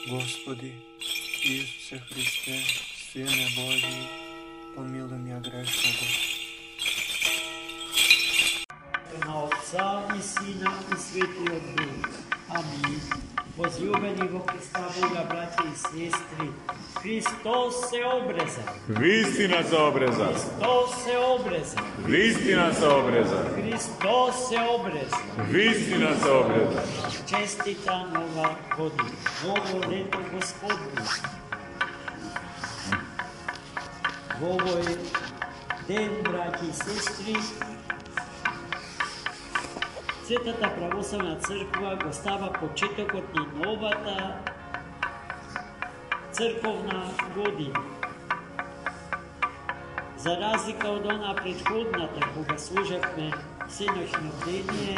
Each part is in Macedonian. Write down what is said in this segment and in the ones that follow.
Господи, Исусе Христе, Сине Божий, помилуй меня грешного. На Отца и Сина и Святия Духа. Амин. Возлюбени во Христа Бога, братья и сестры, Христос се обреза. Вистина се обреза. Христос се обреза. Вистина се обреза. Христос се обреза. Вистина се обреза. Честита нова година. Ново лето Господне. Во овој ден, браќи и сестри, Светата православна црква го става почетокот на новата црковна година. За разлика од она предходната, кога служевме сеноќно бдение,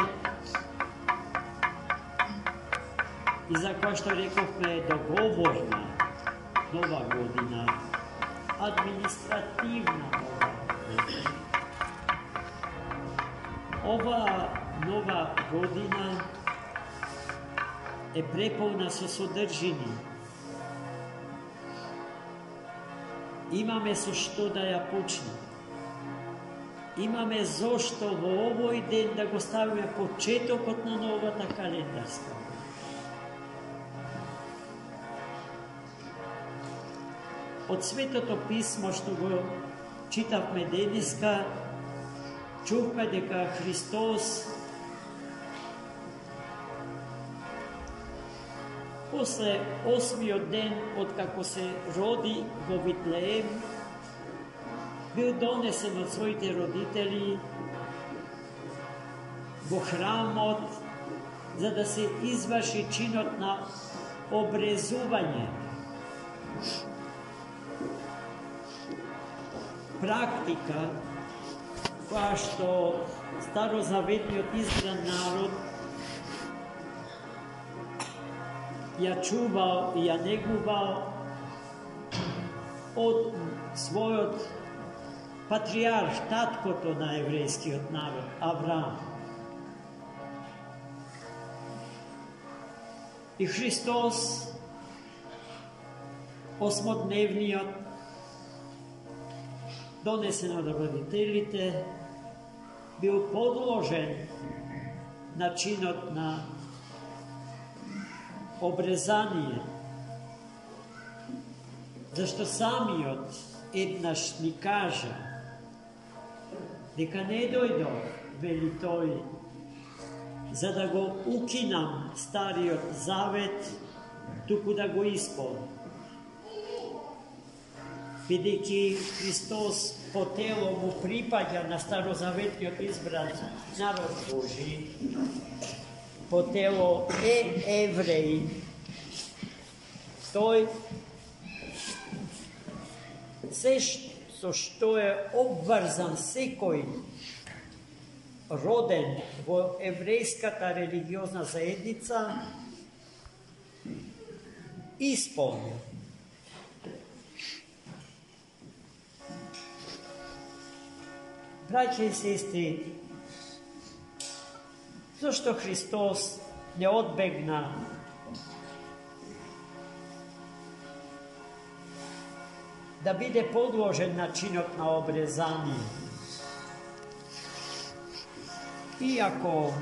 и за која што рековме договорна нова година, административна нова година. Ова нова година е преполна со содржини. Имаме со што да ја почнеме. Имаме зошто во овој ден да го ставиме почетокот на новата календарска година. Од Светото писмо што го читавме денеска, чувме дека Христос после 8-миот ден од како се роди во Витлеем, бил донесен од своите родители во храмот за да се изврши чинот на обрезување. Практика која што старозаветниот избран народ ја чувал и ја негувал од својот патриарх, таткото на еврејскиот народ, Авраам. И Христос, осмодневниот, донесен од родителите, бил подложен на чинот на обрезание, зашто самиот еднаш ни кажа дека не дојдов, вели тој, за да го укинам стариот завет, туку да го исполнам. Бидејќи Христос по тело му припаѓа на старозаветниот избран народ Божи, по тело е евреј, тој се со што е обврзан секој роден во еврејската религиозна заедница, исполнил. Браќа и сестри, зашто Христос не одбегна да биде подложен на чинот на обрезание? Иако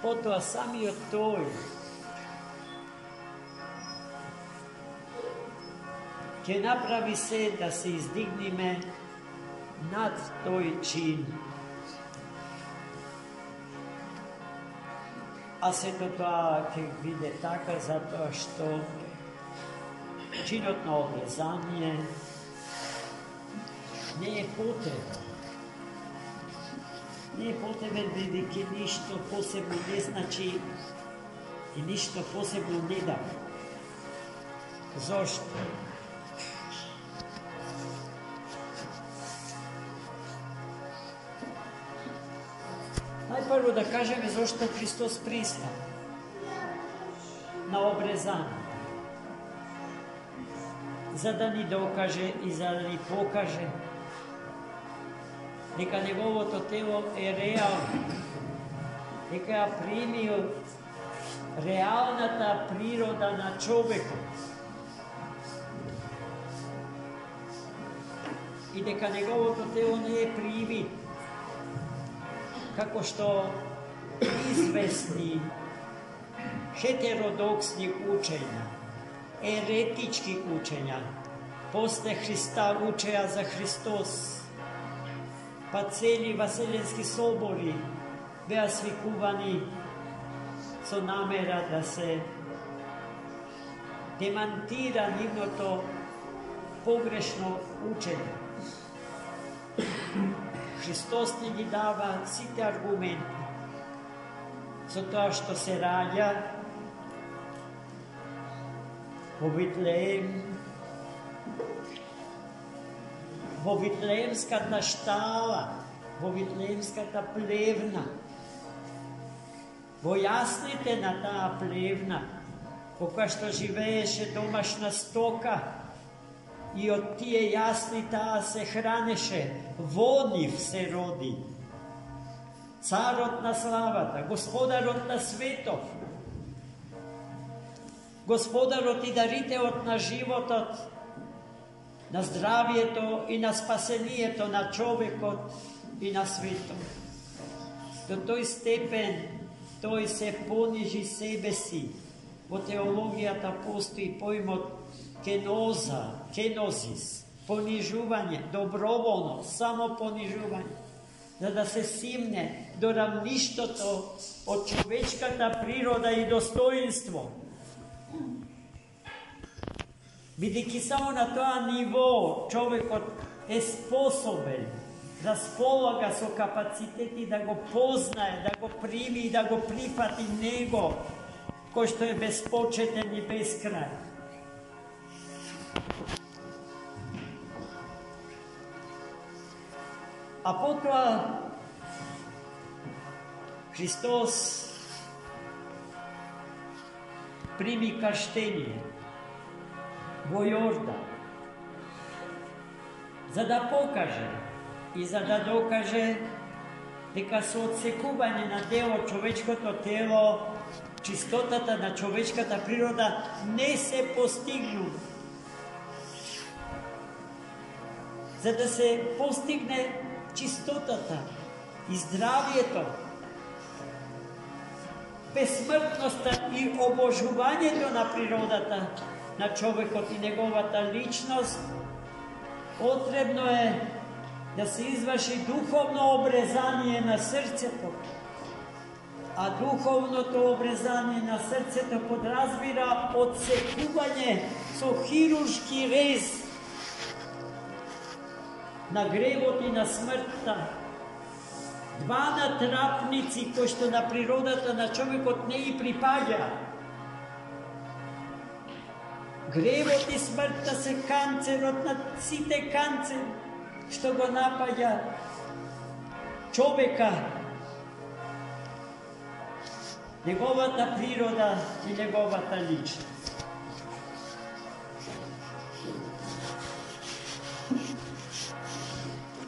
потоа самиот тој ќе направи се да се издигнеме над тој чин. А сето тоа ќе биде така затоа што чинот на обрезание не е потребен. Не е потребен бидејќи ништо посебно не значи и ништо посебно не дава. Зошто? Најпрво да кажеме зошто Христос пристана на обрезание. За да ни докаже и за да ни покаже дека неговото тело е реално, дека ја примил реалната природа на човекот. И дека неговото тело не е привид, како што известни хетеродоксни учења, еретички учења, после Христа учеа за Христос, па цели Васеленски собори беа свикувани со намера да се демантира нивното погрешно учење. Христос не ги дава сите аргументи за тоа што се раѓа во Витлеем, во Витлеемската штала, во Витлеемската плевна, во јасните на таа плевна, кога што живееше домашна стока, и од тие јасни таа се хранеше, во нив се роди царот на славата, господарот на светов, господарот и дарителот на животот, на здравието и на спасението на човекот и на светот. До тој степен тој се понижи себе си. Во теологијата постои поимот кеноза, кенозис, понижување, доброволно, само понижување, за да се симне до рамништото од човечката природа и достоинство. Бидејќи само на тоа ниво човекот е способен, располага со капацитети да го познае, да го прими и да го прифати него, кој што е безпочетен и безкрај. А потоа Христос прими крштение во Јордан, за да покаже и за да докаже дека со отсекување на дел од човечкото тело, чистотата на човечката природа не се постигнува. За да се постигне чистотата и здравието, безсмртноста и обожувањето на природата, на човекот и неговата личност, потребно е да се изврши духовно обрезание на срцето. А духовното обрезание на срцето подразбира отсекување со хируршки рез на гревот и на смртта. Два натрапници кои што на природата на човекот не и припаѓа. Гревот и смртта се канцерот на сите канцери што го напаѓа човека, неговата природа и неговата личност.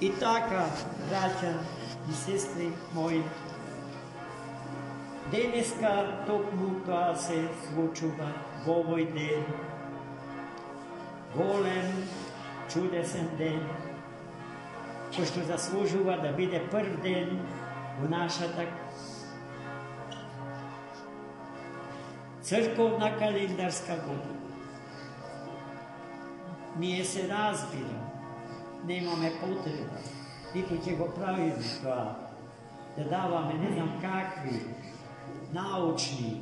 И така, браќа и сестри мои, денеска токму тоа се случува во овој ден, голем, чудесен ден, кој што заслужува да биде прв ден во нашата црковна календарска година. Ние се разбира, немаме потреба, ниту ќе го правиме тоа, да даваме не знам какви научни,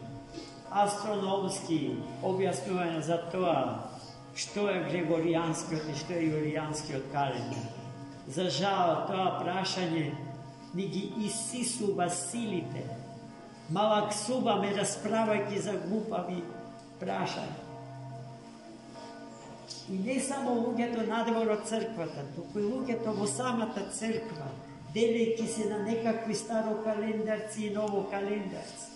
астрономски објаснувања за тоа што е Григоријанскиот и што е Јулијанскиот календар. За жал, тоа прашање ни ги исисува силите, малаксуваме расправајќи за глупави прашања. И не само луѓето надвор од црквата, туку и луѓето во самата црква, делејќи се на некакви старокалендарци и новокалендарци.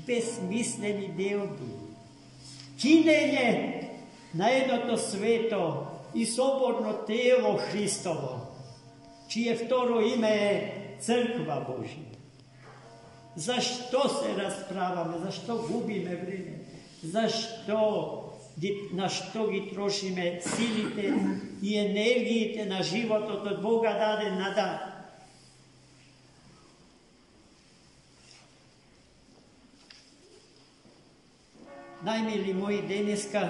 Безмислени делби, кинење на едното свето и соборно тело Христово, чие второ име е Црква Божија. Защо се разправаме? Защо губиме време? На що ги трошиме силите и енергиите на животот од Бога даден на дар? Најмили мои, денеска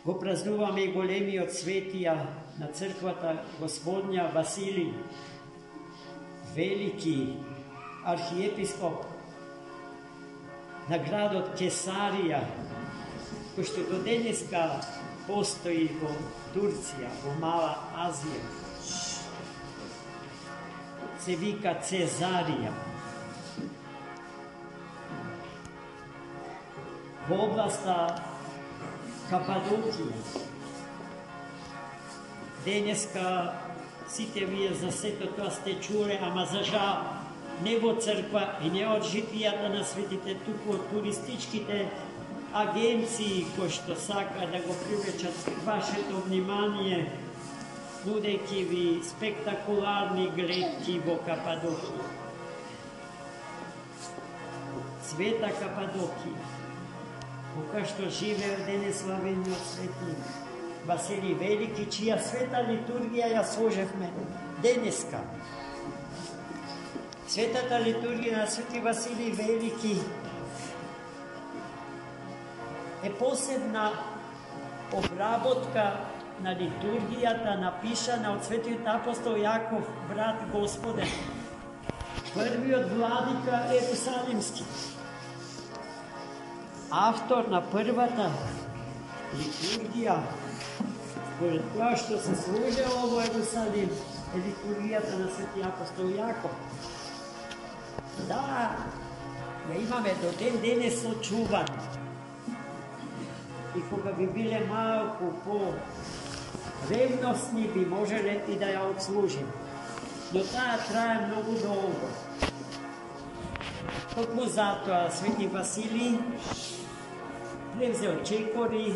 го празнуваме и големиот светија на црквата Господња Василий, велики архиепископ на градот Кесарија, кој што до денеска постои во Турција, во Мала Азија. Се вика Цезарија. Во областа Кападокија. Денеска сите вие за сето тоа сте чуле, ама за жал не во црква и не од житијата на светите, туку од туристичките агенции кои што сака да го привлечат вашето внимание, нудејќи ви спектакуларни гледки во Кападокија. Света Кападокија, која што живее денес славениот свети Василий Велики, чија света литургија ја сложевме денеска. Светата литургија на Свети Василий Велики е посебна обработка на литургијата, напишана од Светиот апостол Јаков, брат Господен, првиот владика Ерусалимски, автор на првата литургија, според тоа што се служело во Ерусалим, е литургијата на Свети апостол Јаков. Да, ја имаме до ден денес очувана. И кога би биле малку по-ревностни, би можеле и да ја отслужим. Но таа трае многу долго. Токму затоа Свети Василий превзел чекори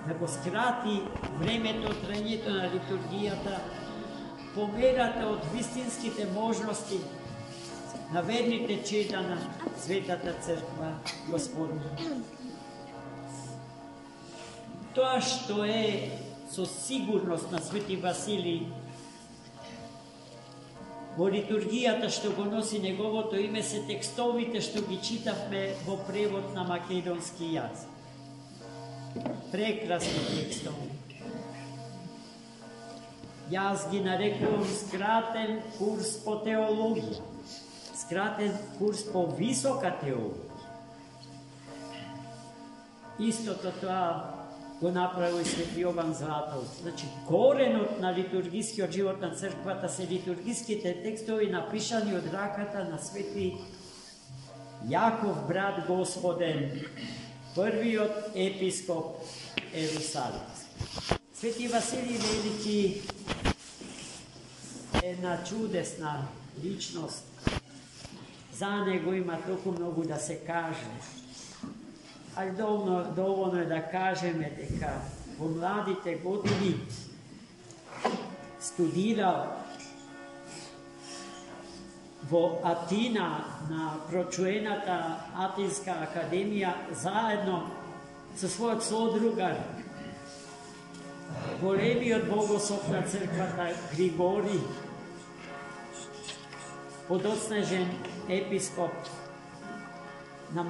да го скрати времето, траењето на литургијата, померата од вистинските можности на верните чеда на Светата Црква Господня. Тоа што е со сигурност на Свети Василий во литургијата што го носи неговото име се текстовите што ги читавме во превод на македонски јазик. Прекрасни текстови. Јас ги нарекувам скратен курс по теологија, скратен курс по висока теологија. Истото тоа го направил и Свети Јован Златоуст. Значи, коренот на литургискиот живот на црквата се литургиските текстови напишани од раката на Свети Јаков, брат Господен, првиот епископ Ерусалимски. Свети Василий Велики е една чудесна личност. За него има толку многу да се каже. Ali dovoljno je da kažeme дека во младите години студирал во Атина на прочуената Атинска академија заедно со својот содругар, големиот богослов на црквата Григори, подоцнежен епископ на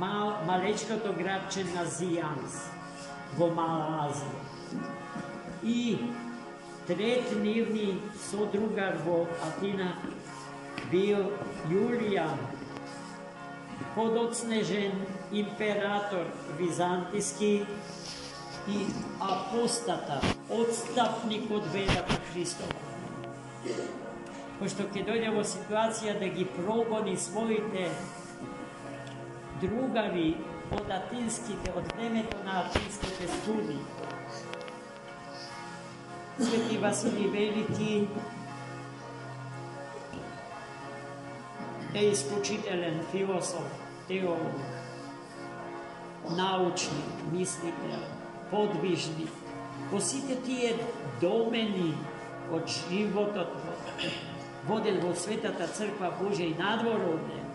малечкото градче на Зијанс во Мала Азија. И трет нивни содругар во Атина бил Јулијан, подоцнежен император византиски и апостата, отстапник од верата Христова. Пошто ќе дојде во ситуација да ги прогони своите другари од атинските, од времето на атинските студии. Свети Василий Велики е исклучителен философ, теолог, научник, мислител, подвижник. Во сите тие домени од животот воден во Светата Црква Божја и надвор од неја.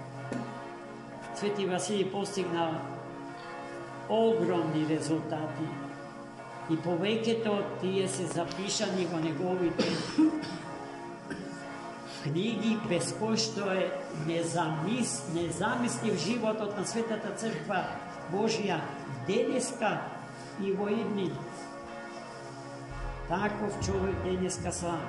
Свети Василий постигнал огромни резултати и повеќето тие се запишани во неговите книги, без кој што е незамислив животот на Светата Црква Божја денеска и во идни. Таков човек денеска слава.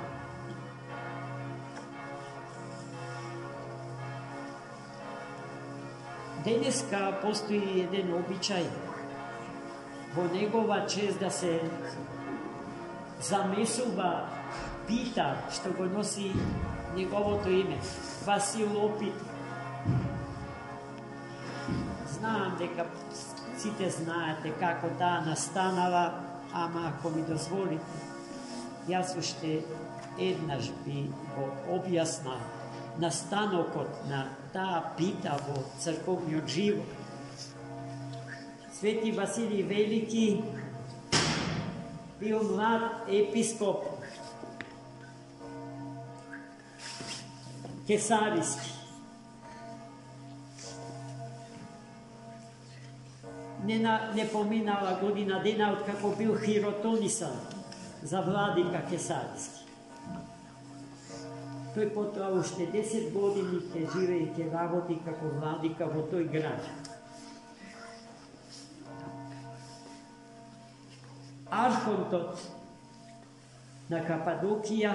Денеска постои еден обичај во негова чест да се замесува пита што го носи неговото име, Васил Опит. Знам дека сите знаете како таа настанала, ама ако ми дозволите, јас уште еднаш би го објаснал настанокот на таа пита во црковниот живот. Свети Василий Велики бил млад епископ кесариски. Не поминала година дена од како бил хиротонисан за владика кесариски. Тој потоа уште 10 години ќе живее и ќе работи како владика во тој град. Архонтот на Кападокија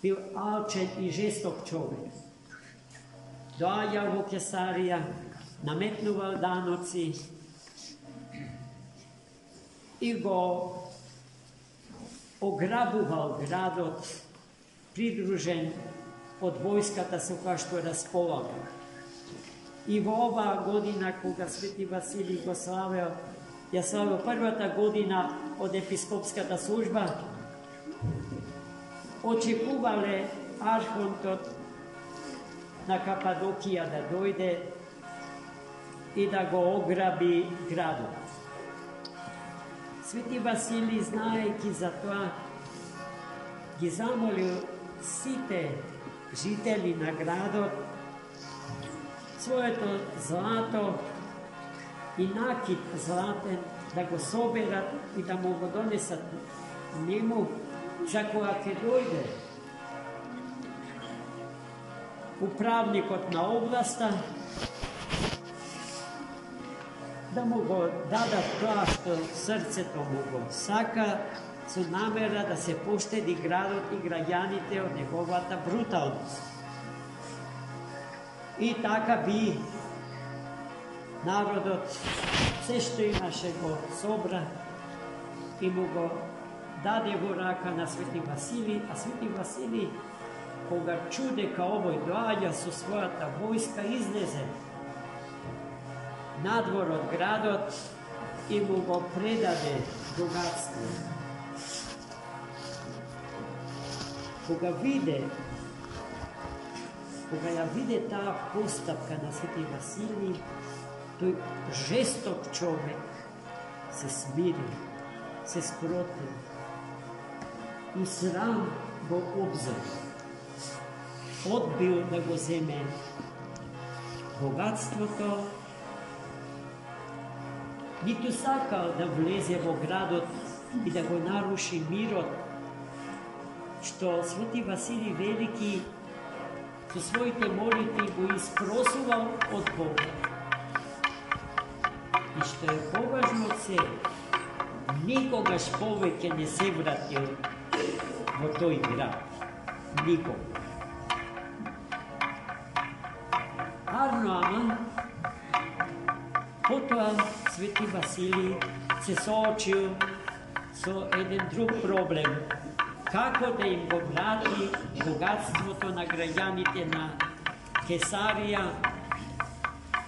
бил алчен и жесток човек. Доаѓал во Кесарија, наметнувал даноци и го ограбувал градот, придружен од војската со која што располага. И во оваа година, кога Свети Василий го славел, ја славил првата година од епископската служба, очекувале архонтот на Кападокија да дојде и да го ограби градот. Свети Василий, знаејќи за тоа, ги замолил сите жители на градот своето злато и накид златен да го соберат и да му го донесат нему, за кога ќе дојде управникот на областа, да му го дадат тоа што срцето му го сака, со намера да се поштеди градот и граѓаните од неговата бруталност. И така би народот се што имаше го собра и му го даде во рака на Свети Василий, а Свети Василий, кога чу дека овој доаѓа со својата војска, излезе надвор од градот и му го предаде богатство. Кога ја виде таа постапка на Свети Василий, тој жесток човек се смири, се скроти и срам го обзел. Одбил да го земе богатството, ниту сакал да влезе во градот и да го наруши мирот, што Свети Василий Велики со своите молитви го испросувал од Бога. И што е поважно од се, никогаш повеќе не се вратил во тој град. Никога. Арно, ама, потоа Свети Василий се соочил со еден друг проблем. Како да им го врати богатството на граѓаните на Кесарија,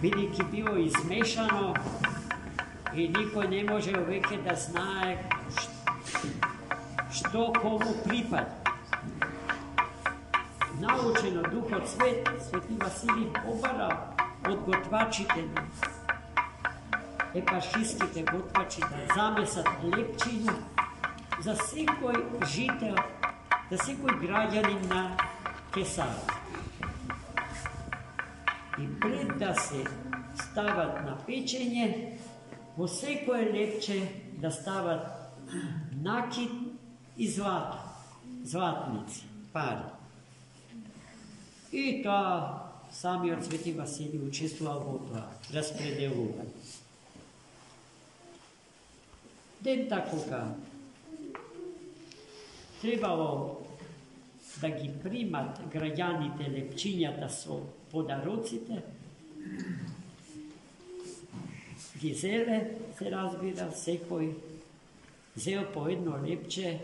бидејќи било измешано и никој не можел веќе да знае што кому припада. Научен од Духот Свет, Свети Василий побарал од готвачите на епаршиските готвачи да замесат лепчина за секој жител за секој граѓанин на Кесар. И пред да се стават на печење, во секое лепче да стават накит и злато, златници, пари. И тоа самиот Свети Василий учествувал во тоа распределување. Дента кога требало да ги примат граѓаните лепчињата со подароците, ги зеле, се разбира, секој зел по едно лепче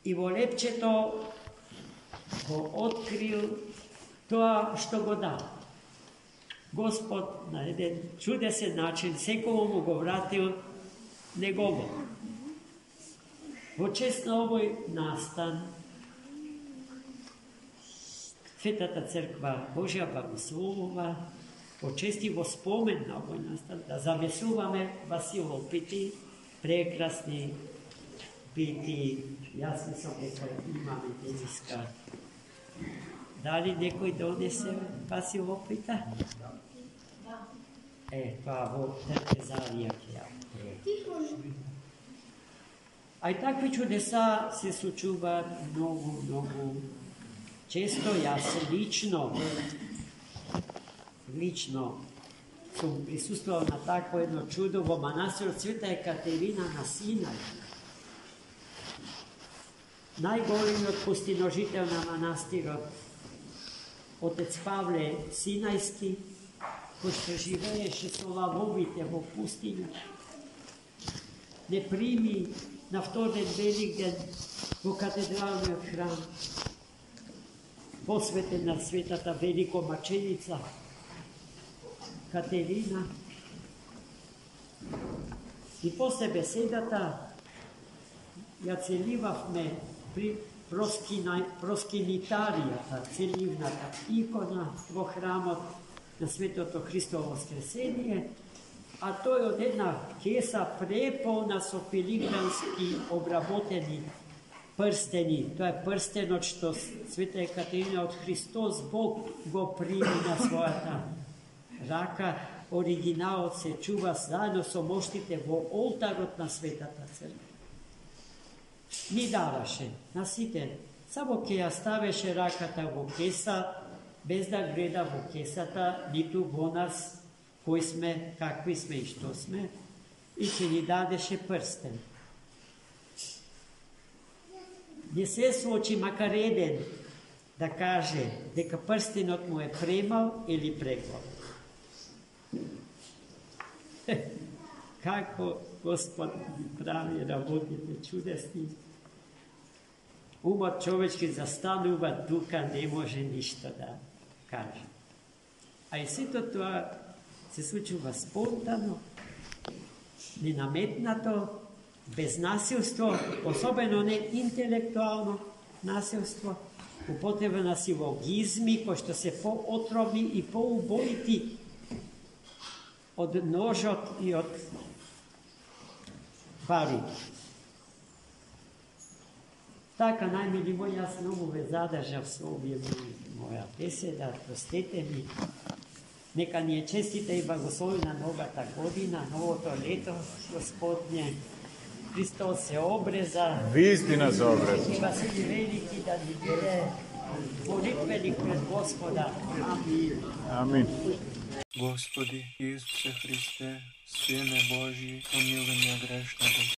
и во лепчето го открил тоа што го дал. Господ на еден чудесен начин секој му го вратил негово. Во чест на овој настан, Светата црква Божја благословува, во чест и во спомен на овој настан, да замислуваме Василопити, прекрасни пити. Јас мислам дека имаме денеска. Дали некој донесе Василопита? Тоа во Трпезарија ќе ја. А и такви чудеса се случуваат многу често. Јас лично сум присуствувал на такво едно чудо во манастирот Света Екатерина на Синај. Најголемиот постиножител на манастирот, отец Павле Синајски, кој што живееше со лавовите во пустиња, не прими на вторден Великден во катедралниот храм, посветен на светата великомаченица Катерина. И после беседата ја целивавме при проскинитаријата, целивната икона во храмот на Светото Христово воскресение, а тој од една кеса преполна со филигрански обработени прстени. Тоа е прстенот што Света Екатерина од Христос Бог го прими на својата рака. Оригиналот се чува заедно со моштите во олтарот на Светата црква. Ни даваше на сите, само ќе ја ставеше раката во кеса, без да гледа во кесата, ниту во нас, кои сме, какви сме и што сме, и ќе ни дадеше прстен. Не се случи макар еден да каже дека прстенот му е премал или преглав. Како Господ прави работите чудесни. Умот човечки застанува тука, не може ништо да каже. А и сето тоа се случува спонтано, ненаметнато, без насилство, особено не интелектуално насилство, употреба на силогизми, кои што се поотровни и поубоити од ножот и од парите. Така, најмили мој, јас многу ве задржав со овие моја беседа, простете ми. Нека ни е честита и благословена новата година, новото лето, Господне. Христос се обреза. Вистина се обреза. И Василий Велики да ни биде молитвеник пред Господа. Амин. Амин. Господи Исусе Христе, Сине Божий, помилуй меня грешного.